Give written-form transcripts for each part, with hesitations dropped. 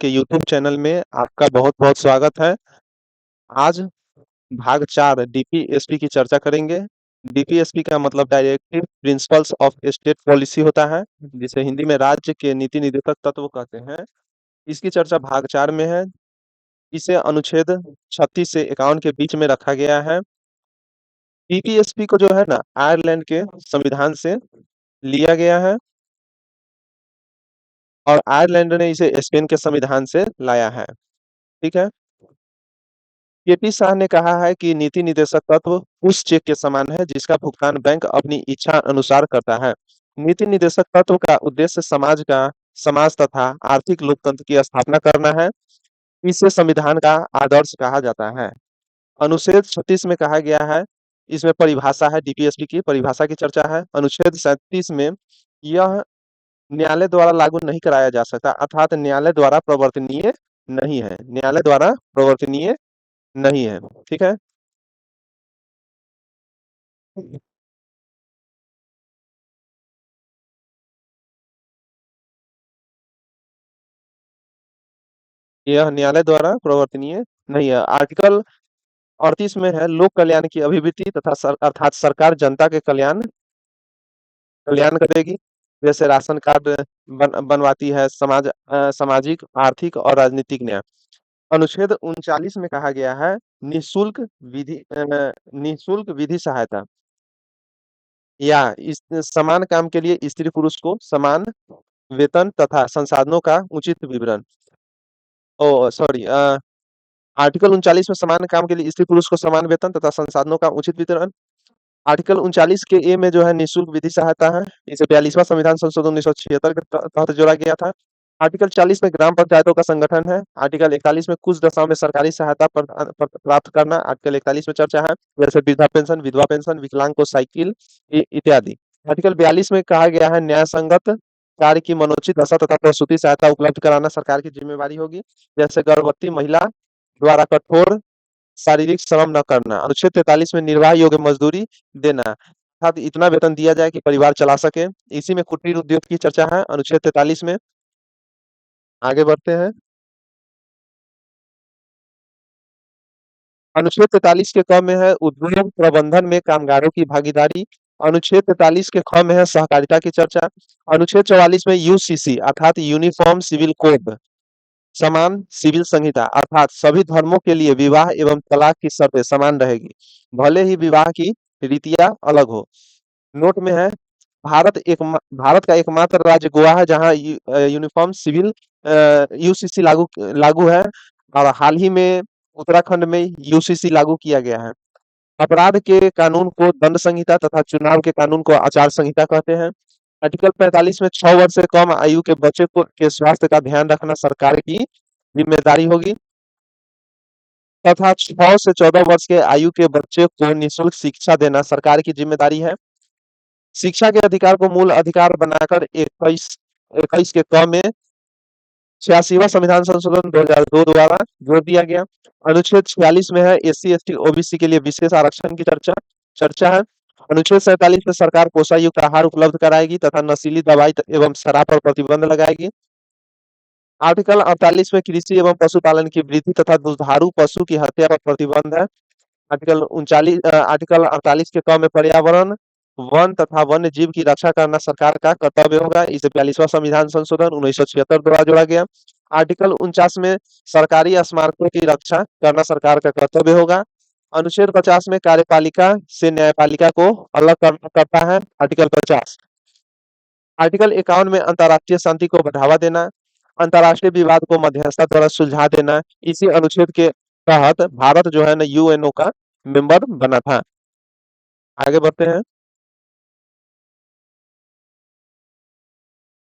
के YouTube channel में आपका बहुत-बहुत स्वागत है। आज भाग 4 डीपीएसपी की चर्चा करेंगे। डीपीएसपी का मतलब directive principles of state policy होता है, जिसे हिंदी में राज्य के नीति निर्देशक तत्व कहते हैं। इसकी चर्चा भाग 4 में है। इसे अनुच्छेद 36 से 51 के बीच में रखा गया है। डीपीएसपी को जो है ना आयरलैंड के संविधान से लिया गया है और आयरलैंड ने इसे स्पेन के संविधान से लाया है। ठीक है? केपी शाह ने कहा है कि नीति निर्देशक तत्व उस चेक के समान है जिसका भुगतान बैंक अपनी इच्छा अनुसार करता है। नीति निर्देशक तत्व का उद्देश्य समाज तथा आर्थिक लोकतंत्र की स्थापना करना है। इसे संविधान का आदर्श कहा जाता है। अनुच्छेद 36 में कहा गया है, इसमें परिभाषा है, डीपीएसपी की परिभाषा की चर्चा है। अनुच्छेद 37 में यह न्यायालय द्वारा लागू नहीं कराया जा सकता, अर्थात न्यायालय द्वारा प्रवर्तनीय नहीं है। न्यायालय द्वारा प्रवर्तनीय नहीं है। ठीक है? यह न्यायालय द्वारा प्रवर्तनीय नहीं है। आर्टिकल 38 में है, लोक कल्याण की अभिवृद्धि तथा अर्थात सरकार जनता के कल्याण करेगी। जैसे राशन कार्ड बनवाती है, सामाजिक, आर्थिक और राजनीतिक न्याय। अनुच्छेद 39 में कहा गया है, निःशुल्क निःशुल्क विधि सहायता या इस समान काम के लिए स्त्री पुरुष को समान वेतन तथा संसाधनों का उचित विवरण। ओ सॉरी, आर्टिकल 39 में समान काम के लिए स्त्री पुरुष को समान वेतन तथा संसाधनों का उचित वितरण। आर्टिकल 39 के ए में जो है निःशुल्क विधि सहायता है। इसे 42वां संविधान संशोधन 1976 के तहत जोड़ा गया था। आर्टिकल 40 में ग्राम पंचायतों का संगठन है। आर्टिकल 41 में कुछ दशाओं में सरकारी सहायता प्राप्त करना। आर्टिकल 41 में चर्चा है, जैसे वृद्धा पेंशन, विधवा पेंशन, विकलांग को साइकिल इत्यादि। आर्टिकल 42 में कहा गया है, न्याय संगत कार्य की मनोचित दशा तथा प्रसूति सहायता उपलब्ध कराना सरकार की जिम्मेवारी होगी। जैसे गर्भवती महिला द्वारा कठोर शारीरिक श्रम न करना। अनुच्छेद 43 में निर्वाह योग्य मजदूरी देना, अर्थात इतना वेतन दिया जाए कि परिवार चला सके। इसी में कुटीर उद्योग की चर्चा है अनुच्छेद 43 में। आगे बढ़ते हैं। अनुच्छेद 43 के क में है, उद्योग प्रबंधन में कामगारों की भागीदारी। अनुच्छेद 43 के ख में है, सहकारिता की चर्चा। अनुच्छेद 44 में यूसीसी अर्थात यूनिफॉर्म सिविल कोड, समान सिविल संहिता, अर्थात सभी धर्मों के लिए विवाह एवं तलाक की शर्तें समान रहेगी, भले ही विवाह की रीतियां अलग हो। नोट में है, भारत का एकमात्र राज्य गोवा है जहां यूनिफॉर्म सिविल यूसीसी लागू लागू है और हाल ही में उत्तराखंड में यूसीसी लागू किया गया है। अपराध के कानून को दंड संहिता तथा चुनाव के कानून को आचार संहिता कहते हैं। आर्टिकल 45 में 6 वर्ष से कम आयु के बच्चे को के स्वास्थ्य का ध्यान रखना सरकार की जिम्मेदारी होगी तथा 6 से 14 वर्ष के आयु के बच्चे को निःशुल्क शिक्षा देना सरकार की जिम्मेदारी है। शिक्षा के अधिकार को मूल अधिकार बनाकर 21 के क में 86वां संविधान संशोधन 2002 द्वारा जोड़ दिया गया। अनुच्छेद 46 में है, एससी एसटी ओबीसी के लिए विशेष आरक्षण की चर्चा है। अनुच्छेद 47 में सरकार पोषायुक्त आहार उपलब्ध कराएगी तथा नशीली दवाई एवं शराब पर प्रतिबंध लगाएगी। आर्टिकल 48 में कृषि एवं पशुपालन की वृद्धि तथा दुधारू पशु की हत्या पर प्रतिबंध है। आर्टिकल 48 के क में पर्यावरण, वन तथा वन्य जीव की रक्षा करना सरकार का कर्तव्य होगा। इसे 42वां संविधान संशोधन 1976 द्वारा जोड़ा गया। आर्टिकल 49 में सरकारी स्मारकों की रक्षा करना सरकार का कर्तव्य होगा। अनुच्छेद 50 में कार्यपालिका से न्यायपालिका को अलग करता है। आर्टिकल 50। आर्टिकल 51 में अंतर्राष्ट्रीय शांति को बढ़ावा देना, अंतर्राष्ट्रीय विवाद को मध्यस्थता द्वारा सुलझा देना। इसी अनुच्छेद के तहत भारत जो है ना यूएनओ का मेंबर बना था। आगे बढ़ते हैं।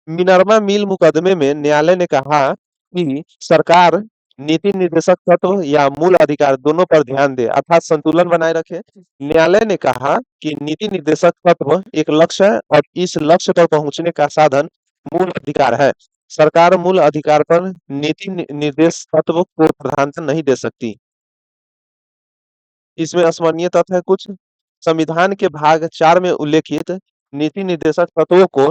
मिनर्वा मिल मुकदमे में न्यायालय ने कहा कि सरकार नीति निर्देशक तत्व या मूल अधिकार दोनों पर ध्यान दे, अर्थात संतुलन बनाए रखे। न्यायालय ने कहा कि नीति निर्देशक तत्व एक लक्ष्य है और इस लक्ष्य पर पहुंचने का साधन मूल अधिकार है। सरकार मूल अधिकार पर नीति निर्देश तत्व को प्रधानता नहीं दे सकती। इसमें स्मरणीय तथ्य है कुछ। संविधान के भाग 4 में उल्लेखित नीति निर्देशक तत्वों को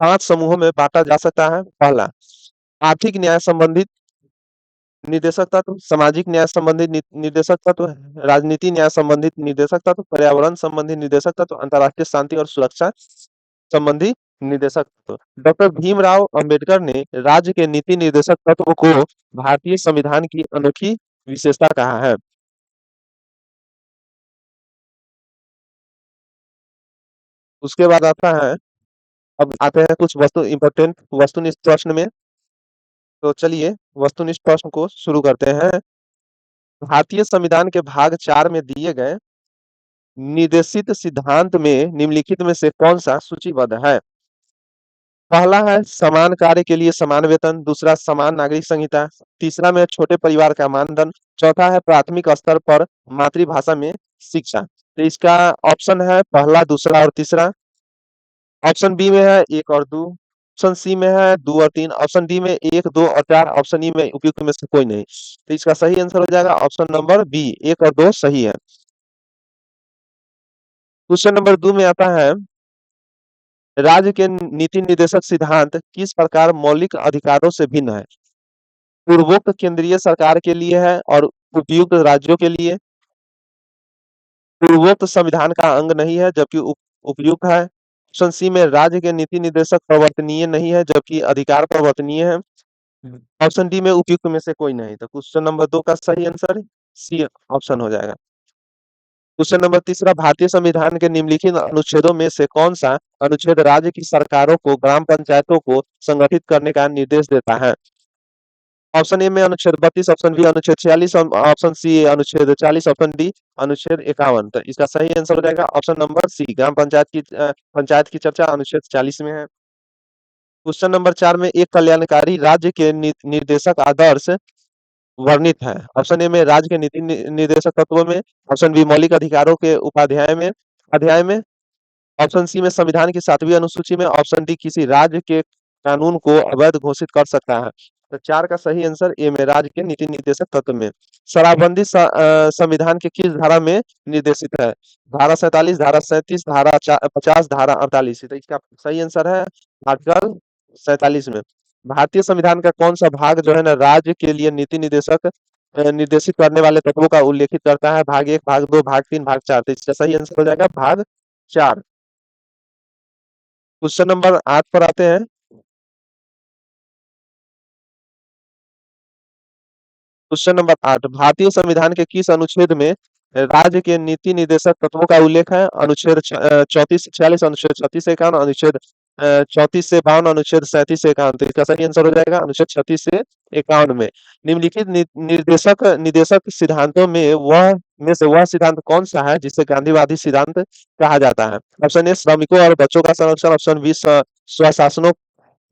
5 समूहों में बांटा जा सकता है। पहला, आर्थिक न्याय संबंधित निर्देशक तत्व, सामाजिक न्याय संबंधित निर्देशक तत्व, राजनीति न्याय संबंधित निर्देशक तत्व, पर्यावरण संबंधी निर्देशक तत्व, अंतर्राष्ट्रीय शांति और सुरक्षा संबंधी निर्देशक तत्व। डॉक्टर भीमराव अंबेडकर ने राज्य के नीति निर्देशक तत्व को भारतीय संविधान की अनोखी विशेषता कहा है। उसके बाद आता है, अब आते हैं कुछ वस्तु इंपॉर्टेंट वस्तुनिष्ठ प्रश्न में। तो चलिए वस्तुनिष्ठ प्रश्न को शुरू करते हैं। भारतीय संविधान के भाग 4 में दिए गए निर्देशित सिद्धांत में निम्नलिखित में से कौन सा सूचीबद्ध है? पहला है समान कार्य के लिए समान वेतन, दूसरा समान नागरिक संहिता, तीसरा में छोटे परिवार का मानदंड, चौथा है प्राथमिक स्तर पर मातृभाषा में शिक्षा। तो इसका ऑप्शन है पहला, दूसरा और तीसरा। ऑप्शन बी में है एक और दो, ऑप्शन सी में है दो और तीन, ऑप्शन डी में एक, दो और चार, ऑप्शन ई में उपयुक्त में से कोई नहीं। तो इसका सही आंसर हो जाएगा ऑप्शन नंबर बी, एक और दो सही है। क्वेश्चन नंबर 2 में आता है, राज्य के नीति निर्देशक सिद्धांत किस प्रकार मौलिक अधिकारों से भिन्न है? पूर्वोक्त केंद्रीय सरकार के लिए है और उपयुक्त राज्यों के लिए, पूर्वोक्त संविधान का अंग नहीं है जबकि उपयुक्त है, ऑप्शन सी में राज्य के नीति निर्देशक प्रवर्तनीय नहीं है जबकि अधिकार प्रवर्तनीय है, ऑप्शन डी में उपयुक्त में से कोई नहीं। तो क्वेश्चन नंबर 2 का सही आंसर सी ऑप्शन हो जाएगा। क्वेश्चन नंबर तीसरा, भारतीय संविधान के निम्नलिखित अनुच्छेदों में से कौन सा अनुच्छेद राज्य की सरकारों को ग्राम पंचायतों को संगठित करने का निर्देश देता है? ऑप्शन ए में अनुच्छेद 32, ऑप्शन बी अनुच्छेद 46, ऑप्शन सी अनुच्छेद 40, ऑप्शन डी अनुच्छेद 51। तो इसका सही आंसर हो जाएगा ऑप्शन नंबर सी, ग्राम पंचायत की चर्चा अनुच्छेद 40 में है। क्वेश्चन नंबर 4 में एक कल्याणकारी राज्य के निर्देशक आदर्श वर्णित है। ऑप्शन ए में राज्य के नीति निर्देशक तत्वों में, ऑप्शन बी मौलिक अधिकारों के उपाध्याय में अध्याय में, ऑप्शन सी में संविधान की 7वीं अनुसूची में, ऑप्शन डी किसी राज्य के कानून को अवैध घोषित कर सकता है। तो 4 का सही आंसर ए में राज्य के नीति निर्देशक तत्व में। शराबबंदी संविधान के किस धारा में निर्देशित है? धारा 47, धारा 37, धारा 50, धारा 48। तो इसका सही आंसर है आर्टिकल 47 में। भारतीय संविधान का कौन सा भाग जो है ना राज्य के लिए नीति निर्देशक निर्देशित करने वाले तत्वों का उल्लेखित करता है? भाग 1, भाग 2, भाग 3, भाग 4। तो इसका सही आंसर हो जाएगा भाग 4। क्वेश्चन नंबर 8 पर आते हैं। क्वेश्चन नंबर 8, भारतीय संविधान के किस अनुच्छेद में राज्य के नीति निर्देशक तत्वों का उल्लेख है? अनुच्छेद 34 से 46, अनुच्छेद 36 से 51, अनुच्छेद 34 से 52, अनुच्छेद 37 से 51। तो इसका सही आंसर हो जाएगा अनुच्छेद 36 से 51 में। निम्नलिखित निर्देशक निर्देशक सिद्धांतों में से वह सिद्धांत कौन सा है जिसे गांधीवादी सिद्धांत कहा जाता है? ऑप्शन ए श्रमिकों और बच्चों का संरक्षण, ऑप्शन बी स्वशासनों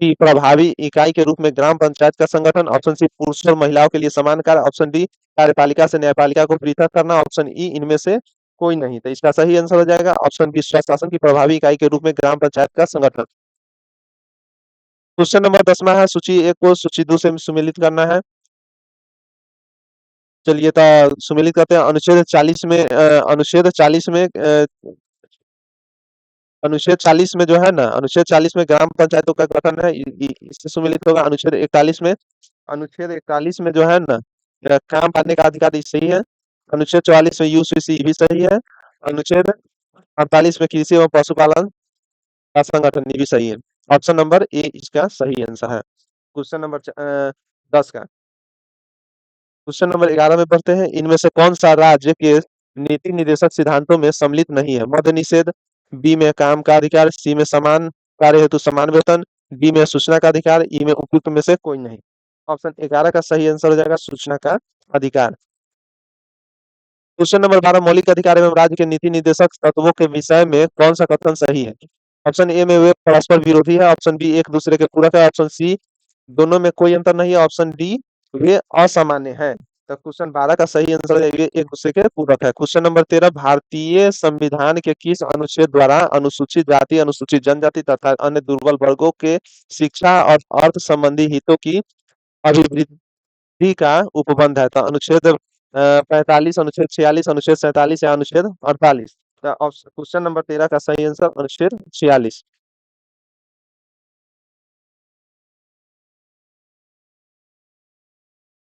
की प्रभावी इकाई के रूप में ग्राम पंचायत का संगठन, ऑप्शन सी पुरुषों और महिलाओं के लिए समान कार्य, ऑप्शन डी कार्यपालिका से न्यायपालिका को पृथक करना, ऑप्शन ई इनमें से कोई नहीं। तो इसका सही आंसर हो जाएगा ऑप्शन बी स्वशासन की प्रभावी इकाई के रूप में ग्राम पंचायत का संगठन। क्वेश्चन नंबर 10वां है, सूची एक को सूची 2 से सुमेलित करना है। चलिए तो सुमेलित करते हैं। अनुच्छेद 40 में अनुच्छेद 40 में जो है ना, अनुच्छेद 40 में ग्राम पंचायतों का गठन है, इससे सुमेलित होगा। अनुच्छेद 41 में, अनुच्छेद 41 में जो है ना काम पाने का अधिकार, ये सही है। अनुच्छेद 44 में यूसीसी भी सही है। अनुच्छेद 48 में कृषि एवं पशुपालन का संगठन, ये भी सही है। ऑप्शन नंबर ए इसका सही आंसर है। क्वेश्चन नंबर 10 का, क्वेश्चन नंबर 11 में पढ़ते हैं, इनमें से कौन सा राज्य के नीति निर्देशक सिद्धांतों में सम्मिलित नहीं है? मद्य निषेध, बी में काम का अधिकार, सी में समान कार्य हेतु समान वेतन, डी में सूचना का अधिकार, ई में उपयुक्त में से कोई नहीं। ऑप्शन 11 का सही आंसर हो जाएगा सूचना का अधिकार। क्वेश्चन नंबर 12, मौलिक अधिकार एवं राज्य के नीति निर्देशक तत्वों के विषय में कौन सा कथन सही है? ऑप्शन ए में वे परस्पर विरोधी है, ऑप्शन बी एक दूसरे के पूरक है, ऑप्शन सी दोनों में कोई अंतर नहीं है, ऑप्शन डी वे असामान्य है। तो क्वेश्चन 12 का सही आंसर है ये एक दूसरे के पूरक है। क्वेश्चन नंबर 13, भारतीय संविधान के किस अनुच्छेद द्वारा अनुसूचित जाति, अनुसूचित जनजाति तथा अन्य दुर्बल वर्गों के शिक्षा और अर्थ संबंधी हितों की अभिवृद्धि का उपबंध है? तो अनुच्छेद 45, अनुच्छेद 46, अनुच्छेद 47 या अनुच्छेद 48। क्वेश्चन नंबर 13 का सही आंसर अनुच्छेद 46।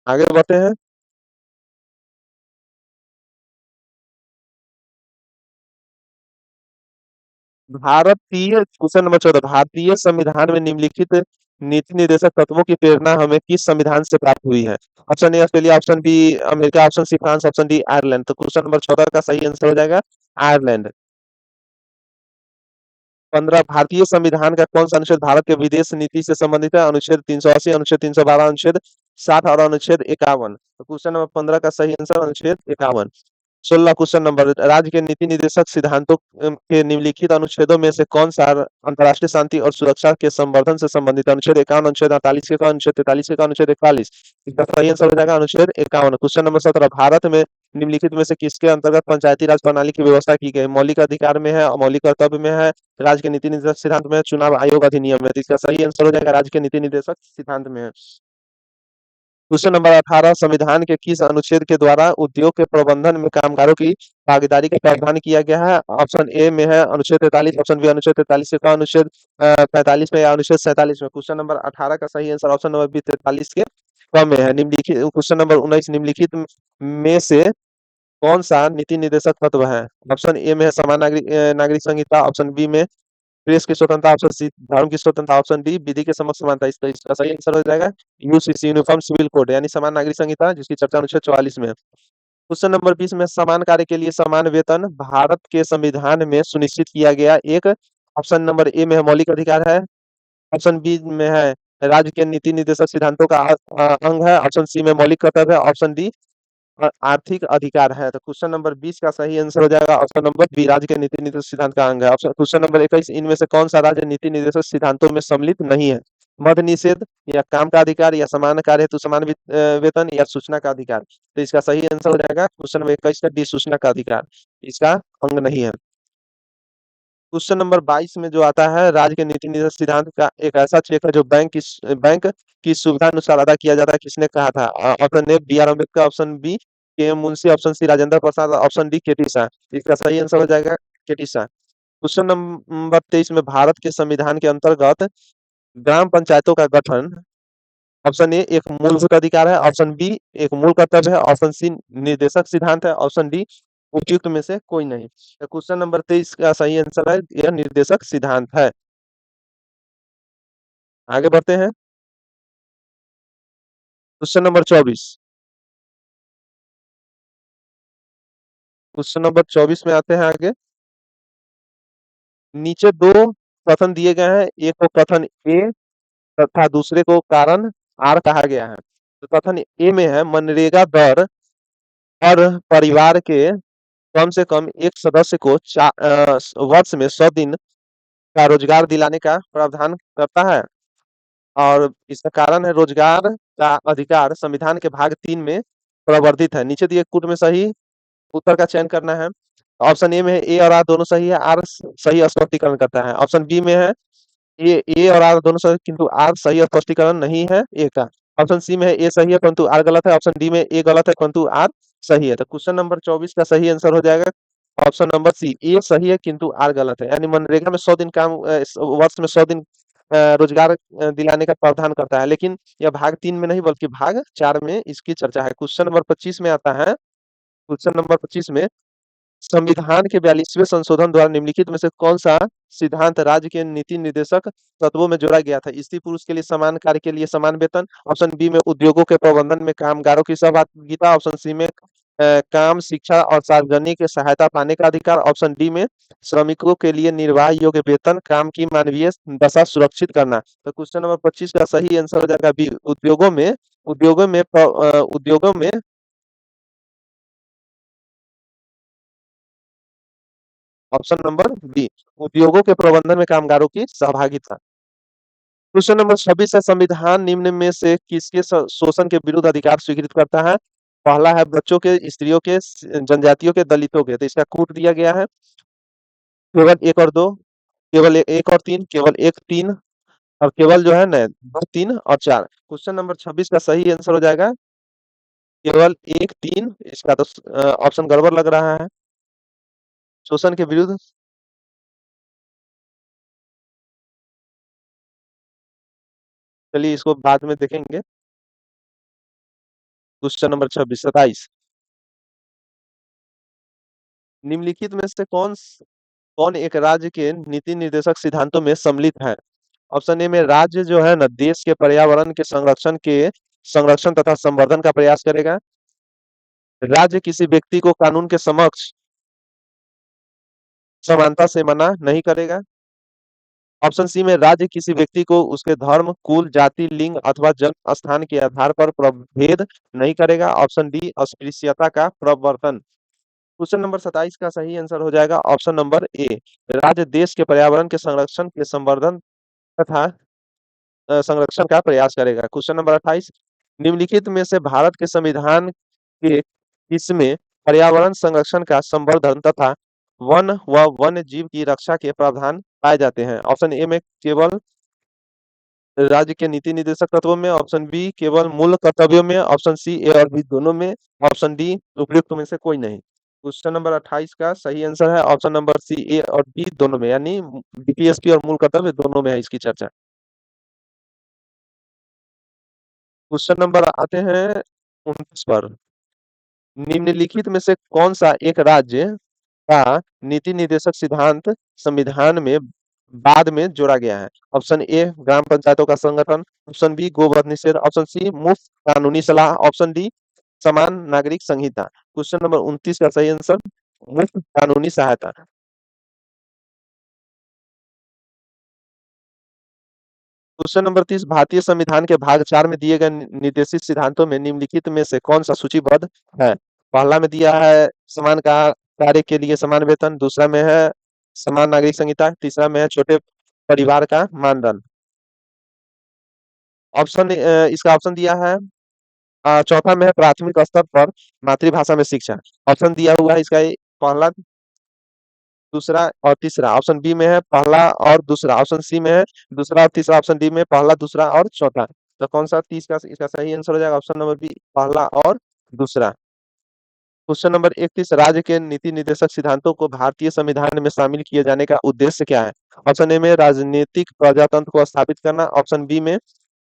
आगे बढ़ते हैं। भारतीय क्वेश्चन नंबर 14, भारतीय संविधान में निम्नलिखित नीति निर्देशक तत्वों की प्रेरणा हमें किस संविधान से प्राप्त हुई है? Option A Australia, option B America, option C France, option D Ireland. तो क्वेश्चन नंबर 14 का सही आंसर हो जाएगा आयरलैंड। 15, भारतीय संविधान का कौन सा अनुच्छेद भारत के विदेश नीति से संबंधित है? अनुच्छेद 380, अनुच्छेद 312, अनुच्छेद 60 और अनुच्छेद 51। तो क्वेश्चन नंबर 15 का सही आंसर अनुच्छेद 51। 16 क्वेश्चन नंबर, राज्य के नीति निर्देशक सिद्धांतों के निम्नलिखित अनुच्छेदों में से कौन सा अंतर्राष्ट्रीय शांति और सुरक्षा के संवर्धन से संबंधित है? अनुच्छेद 51, अनुच्छेद 48 के का, अनुच्छेद 43 के का, अनुच्छेद 41। इसका सही आंसर हो जाएगा अनुच्छेद 51। क्वेश्चन नंबर 17, भारत में निम्नलिखित में से किसके अंतर्गत पंचायती राज प्रणाली की व्यवस्था की गई? मौलिक अधिकार में है, मौलिक कर्तव्य में है, राज्य के नीति निर्देशक सिद्धांत में है, चुनाव आयोग अधिनियम में। तो इसका सही आंसर हो जाएगा राज्य के नीति निर्देशक सिद्धांत में है। क्वेश्चन नंबर 18, संविधान के किस अनुच्छेद के द्वारा उद्योग के प्रबंधन में कामगारों की भागीदारी का प्रावधान किया गया है? ऑप्शन ए में है अनुच्छेद 43, ऑप्शन बी अनुच्छेद 43 के का, अनुच्छेद 45 में या अनुच्छेद 47 में। क्वेश्चन नंबर 18 का सही आंसर ऑप्शन नंबर बी 43 के क में है। निम्नलिखित क्वेश्चन नंबर 19, निम्नलिखित में से कौन सा नीति निर्देशक तत्व है? ऑप्शन ए में है समान नागरिक संहिता, ऑप्शन बी में प्रेस की स्वतंत्रता, ऑप्शन सी धर्म की स्वतंत्रता, ऑप्शन डी विधि के समक्ष समानता। इसका सही आंसर हो जाएगा यूसीसी, यूनिफॉर्म सिविल कोड, यानी समान नागरिक संहिता, जिसकी चर्चा अनुच्छेद 44 में है। क्वेश्चन नंबर 20 में, समान कार्य के लिए समान वेतन भारत के संविधान में सुनिश्चित किया गया एक, ऑप्शन नंबर ए में है मौलिक अधिकार है, ऑप्शन बी में है राज्य के नीति निर्देशक सिद्धांतों का अंग है, ऑप्शन सी में मौलिक कर्तव्य है, ऑप्शन डी आर्थिक अधिकार है। तो क्वेश्चन नंबर 20 का सही आंसर हो जाएगा ऑप्शन नंबर बी, राज्य के नीति निर्देशक सिद्धांत का अंग है। ऑप्शन क्वेश्चन नंबर 21, इनमें से कौन सा राज्य नीति निर्देशक सिद्धांतों में सम्मिलित नहीं है? मद निषेध, या काम का अधिकार, या समान कार्य हेतु समान वेतन, या सूचना का अधिकार। तो इसका सही आंसर हो जाएगा क्वेश्चन नंबर 21 का डी, सूचना का अधिकार। इसका अंग नहीं है। क्वेश्चन नंबर 22 में जो आता है, राज्य के नीति निर्देशक सिद्धांत का एक ऐसा चेक है जो बैंक की सुविधा अनुसार अदा किया जाता है, किसने कहा था? Option A B R Ambedkar, option B K M Munshi, option C Rajendra Prasad, option D KT Shah. इसका सही आंसर हो जाएगा केटी शाह। क्वेश्चन नंबर 23 में, भारत के संविधान के अंतर्गत ग्राम पंचायतों का गठन, ऑप्शन ए एक मूलभूत अधिकार है, ऑप्शन बी एक मूल कर्तव्य है, ऑप्शन सी निर्देशक सिद्धांत है, ऑप्शन डी उपयुक्त में से कोई नहीं। तो क्वेश्चन नंबर 23 का सही आंसर है यह निर्देशक सिद्धांत है। आगे बढ़ते हैं। क्वेश्चन नंबर 24, क्वेश्चन नंबर 24 में आते हैं आगे। नीचे दो कथन दिए गए हैं, एक को कथन ए तथा दूसरे को कारण आर कहा गया है। तो कथन ए में है, मनरेगा दर हर परिवार के कम से कम एक सदस्य को वर्ष में 100 दिन का रोजगार दिलाने का प्रावधान करता है, और इसका कारण है रोजगार का अधिकार संविधान के भाग 3 में प्रवर्धित है। नीचे दिए कूट में सही उत्तर का चयन करना है। ऑप्शन ए में है ए और आर दोनों सही है, आर सही स्पष्टीकरण करता है। ऑप्शन बी में है ए और आर दोनों सही, किंतु आर सही स्पष्टीकरण नहीं है ए का। ऑप्शन सी में है ए सही है परंतु आर गलत है, ऑप्शन डी में ए गलत है परंतु आर सही है। तो क्वेश्चन नंबर 24 का सही आंसर हो जाएगा ऑप्शन नंबर सी, ए सही है किंतु आर गलत है। यानी मनरेगा में 100 दिन काम वर्ष में 100 दिन रोजगार दिलाने का प्रावधान करता है, लेकिन यह भाग 3 में नहीं बल्कि भाग 4 में इसकी चर्चा है। क्वेश्चन नंबर 25 में आता है। क्वेश्चन नंबर 25 में, संविधान के 42वें संशोधन द्वारा निम्नलिखित में से कौन सा सिद्धांत राज्य के नीति निर्देशक तत्वों में जोड़ा गया था? स्त्री पुरुष के लिए समान कार्य के लिए समान वेतन, ऑप्शन बी में उद्योगों के प्रबंधन में कामगारों की सहभागिता, ऑप्शन सी में काम, शिक्षा और सार्वजनिक सहायता पाने का अधिकार, ऑप्शन डी में श्रमिकों के लिए निर्वाह योग्य वेतन, काम की मानवीय दशा सुरक्षित करना। तो क्वेश्चन नंबर 25 का सही आंसर हो जाएगा बी, उद्योगों में ऑप्शन नंबर बी, उद्योगों के प्रबंधन में कामगारों की सहभागिता। क्वेश्चन नंबर 26 है, संविधान निम्न में से किसके शोषण के विरुद्ध अधिकार स्वीकृत करता है? पहला है बच्चों के, स्त्रियों के, जनजातियों के, दलितों के। तो इसका कूट दिया गया है, केवल एक और दो, केवल एक और तीन, केवल एक तीन, और केवल जो है ना दो, तीन और चार। क्वेश्चन नंबर 26 का सही आंसर हो जाएगा केवल एक तीन। इसका तो ऑप्शन गड़बड़ लग रहा है। शोषण के विरुद्ध, चलिए इसको बाद में देखेंगे। Question number 27। निम्नलिखित में से कौन एक राज्य के नीति निर्देशक सिद्धांतों में सम्मिलित है? ऑप्शन ए में राज्य जो है ना देश के पर्यावरण के संरक्षण तथा संवर्धन का प्रयास करेगा। राज्य किसी व्यक्ति को कानून के समक्ष समानता से मना नहीं करेगा। ऑप्शन सी में राज्य किसी व्यक्ति को उसके धर्म, कुल, जाति, लिंग अथवा जन्म स्थान के आधार पर प्रभेद नहीं करेगा। ऑप्शन डी अस्पृश्यता का प्रवर्तन। क्वेश्चन नंबर 27 का सही आंसर हो जाएगा ऑप्शन नंबर ए। राज्य देश के पर्यावरण के संरक्षण के संवर्धन तथा संरक्षण का प्रयास करेगा। Question number 28। निम्नलिखित में से भारत के संविधान के किसमें पर्यावरण संरक्षण का संवर्धन तथा वन व वन्य जीव की रक्षा के प्रावधान पाए जाते हैं? ऑप्शन ए में केवल राज्य के नीति निर्देशक तत्वों में। ऑप्शन बी केवल मूल कर्तव्यों में। ऑप्शन सी ए और बी दोनों में। ऑप्शन डी उपयुक्त में से कोई नहीं। क्वेश्चन नंबर 28 का सही आंसर है ऑप्शन नंबर सी ए और बी दोनों में, यानी डीपीएसपी और मूल कर्तव्य दोनों में है इसकी चर्चा। क्वेश्चन नंबर आते हैं 29 पर। निम्नलिखित में से कौन सा एक राज्य का नीति निर्देशक सिद्धांत संविधान में बाद में जोड़ा गया है? ऑप्शन ए ग्राम पंचायतों का संगठन। ऑप्शन बी गोवध निषेध। ऑप्शन सी मुफ्त कानूनी सलाह। ऑप्शन डी समान नागरिक संहिता। क्वेश्चन नंबर 29 का सही आंसर मुफ्त कानूनी सहायता। Question number 30। भारतीय संविधान के भाग 4 में दिए गए निर्देशित सिद्धांतों में निम्नलिखित में से कौन सा सूचीबद्ध है? पहला में दिया है समान का कार्य के लिए समान वेतन। दूसरा में है समान नागरिक संहिता। तीसरा में है छोटे परिवार का मानदंड। इसका ऑप्शन दिया है चौथा में है प्राथमिक स्तर पर मातृभाषा में शिक्षा। ऑप्शन दिया हुआ है इसका पहला, दूसरा और तीसरा। ऑप्शन बी में है पहला और दूसरा। ऑप्शन सी में है दूसरा और तीसरा। ऑप्शन डी में पहला, दूसरा और चौथा। तो कौन सा 30 का इसका सही आंसर हो जाएगा? ऑप्शन नंबर बी पहला और दूसरा। Question number 31। राज्य के नीति निर्देशक सिद्धांतों को भारतीय संविधान में शामिल किए जाने का उद्देश्य क्या है? ऑप्शन ए में राजनीतिक प्रजातंत्र को स्थापित करना। ऑप्शन बी में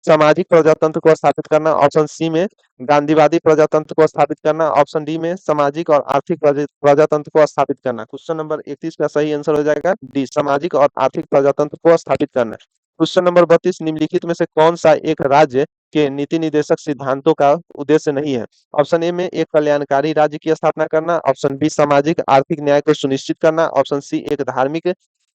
सामाजिक प्रजातंत्र को स्थापित करना। ऑप्शन सी में गांधीवादी प्रजातंत्र को स्थापित करना। ऑप्शन डी में सामाजिक और आर्थिक प्रजातंत्र को स्थापित करना। क्वेश्चन नंबर 31 का सही आंसर हो जाएगा डी सामाजिक और आर्थिक प्रजातंत्र को स्थापित करना। Question number 32। निम्नलिखित में से कौन सा एक राज्य के नीति निर्देशक सिद्धांतों का उद्देश्य नहीं है? ऑप्शन ए में एक कल्याणकारी राज्य की स्थापना करना। ऑप्शन बी सामाजिक आर्थिक न्याय को सुनिश्चित करना। ऑप्शन सी एक धार्मिक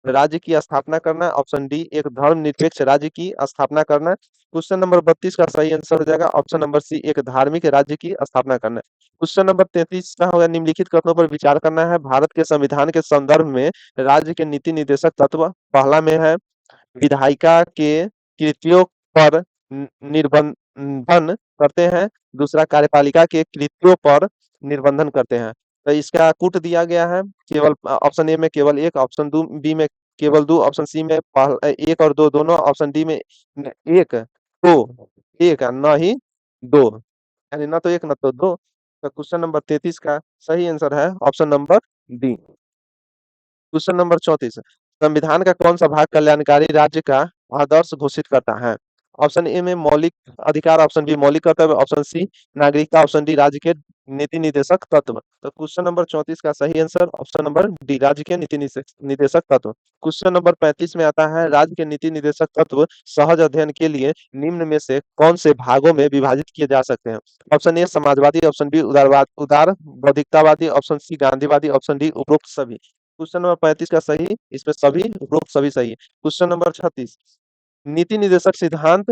राज्य की स्थापना करना। ऑप्शन डी एक धर्मनिरपेक्ष राज्य की स्थापना करना। क्वेश्चन नंबर 32 का सही आंसर हो जाएगा ऑप्शन नंबर सी एक धार्मिक राज्य की स्थापना करना। क्वेश्चन नंबर 33 का होगा निम्नलिखित कथनों पर विचार करना है भारत के संविधान के संदर्भ में राज्य के नीति निर्देशक तत्व। पहला में है विधायिका के कृत्यों पर निर्बंधन करते हैं। दूसरा कार्यपालिका के कृत्यों पर निर्बंधन करते हैं। तो इसका कूट दिया गया है केवल ऑप्शन ए में केवल एक। ऑप्शन बी में केवल दो। ऑप्शन सी में एक और दो दोनों। ऑप्शन डी में एक दो एक न ही दो, यानी न तो एक न तो दो। तो क्वेश्चन नंबर 33 का सही आंसर है option number D. Question number 34। संविधान का कौन सा भाग कल्याणकारी राज्य का आदर्श घोषित करता है? ऑप्शन ए में मौलिक अधिकार। ऑप्शन बी मौलिक कर्तव्य। ऑप्शन सी नागरिकता। ऑप्शन डी राज्य के नीति निर्देशक तत्व। तो क्वेश्चन नंबर 34 का सही आंसर ऑप्शन नंबर डी राज्य के नीति निर्देशक तत्व। क्वेश्चन नंबर 35 में आता है राज्य के नीति निर्देशक तत्व सहज अध्ययन के लिए निम्न में से कौन से भागों में विभाजित किए जा सकते हैं? ऑप्शन ए समाजवादी। ऑप्शन बी उदार बौद्धिकतावादी। ऑप्शन सी गांधीवादी। ऑप्शन डी उपरोक्त सभी। क्वेश्चन नंबर 35 का सही इसमें सभी उपरोक्त सभी सही है। Question number 36। नीति निर्देशक सिद्धांत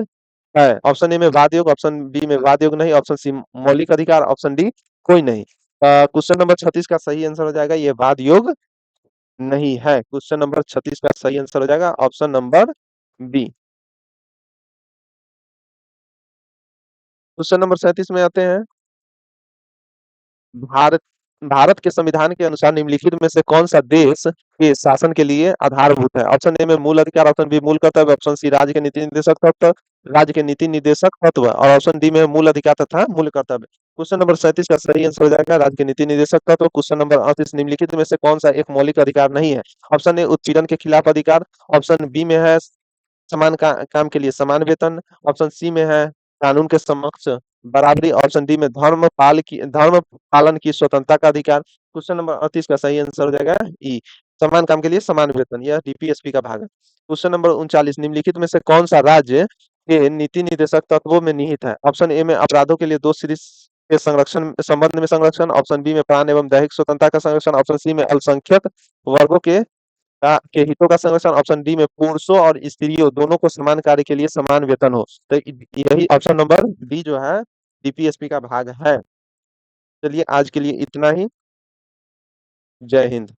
है ऑप्शन ए में वाद योग। ऑप्शन बी में वाद योग नहीं। ऑप्शन सी मौलिक अधिकार। ऑप्शन डी कोई नहीं। क्वेश्चन नंबर 36 का सही आंसर हो जाएगा ये वाद योग नहीं है। क्वेश्चन नंबर 36 का सही आंसर हो जाएगा option number B. Question number 37 में आते हैं भारत भारत के संविधान के अनुसार निम्नलिखित में से कौन सा देश के शासन के लिए आधारभूत है? ऑप्शन ए में मूल अधिकार। ऑप्शन बी मूल कर्तव्य। ऑप्शन सी राज्य के नीति निर्देशक तत्व राज्य के नीति निर्देशक तत्व और ऑप्शन डी में मूल अधिकार तथा मूल कर्तव्य। क्वेश्चन नंबर 37 का सही आंसर हो जाएगा राज्य के नीति निर्देशक तत्व। Question number 38। निम्नलिखित में से कौन सा एक मौलिक अधिकार नहीं है? ऑप्शन ए उत्पीड़न के खिलाफ अधिकार। ऑप्शन बी में है समान काम के लिए समान वेतन। ऑप्शन सी में है कानून के समक्ष बराबरी, ऑप्शन डी में धर्म पालन की स्वतंत्रता का अधिकार। क्वेश्चन नंबर 38 का सही आंसर हो जाएगा ई, समान काम के लिए समान वेतन, यह डीपीएसपी का भाग है। क्वेश्चन नंबर 39, निम्नलिखित में से कौन सा राज्य के नीति निर्देशक तत्वों में निहित है? ऑप्शन ए में अपराधों के लिए दोष के संरक्षण संबंध में संरक्षण, ऑप्शन बी में प्राण एवं दैहिक स्वतंत्रता का संरक्षण, ऑप्शन सी में अल्पसंख्यक वर्गों के हितों का संरक्षण, ऑप्शन डी में पुरुषों और स्त्रियों दोनों को समान कार्य के लिए समान वेतन हो। तो यही ऑप्शन नंबर डी जो है डीपीएसपी का भाग है। चलिए आज के लिए इतना ही। जय हिंद।